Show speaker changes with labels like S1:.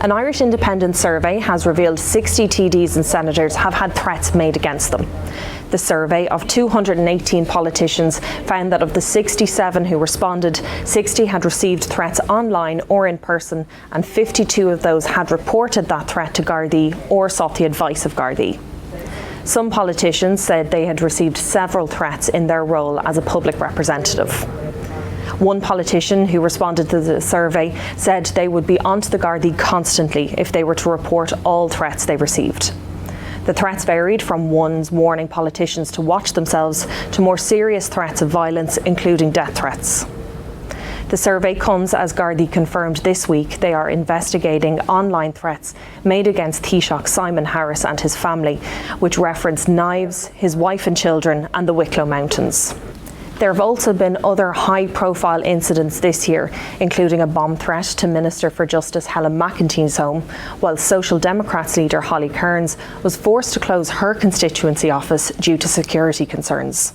S1: An Irish independent survey has revealed 60 TDs and senators have had threats made against them. The survey of 218 politicians found that of the 67 who responded, 60 had received threats online or in person, and 52 of those had reported that threat to gardaí or sought the advice of gardaí. Some politicians said they had received several threats in their role as a public representative. One politician who responded to the survey said they would be onto the gardaí constantly if they were to report all threats they received. The threats varied from ones warning politicians to watch themselves to more serious threats of violence, including death threats. The survey comes as Gardaí confirmed this week they are investigating online threats made against Taoiseach Simon Harris and his family, which reference knives, his wife and children, and the Wicklow Mountains. There have also been other high-profile incidents this year, including a bomb threat to Minister for Justice Helen McEnteen's home, while Social Democrats leader Holly Cairns was forced to close her constituency office due to security concerns.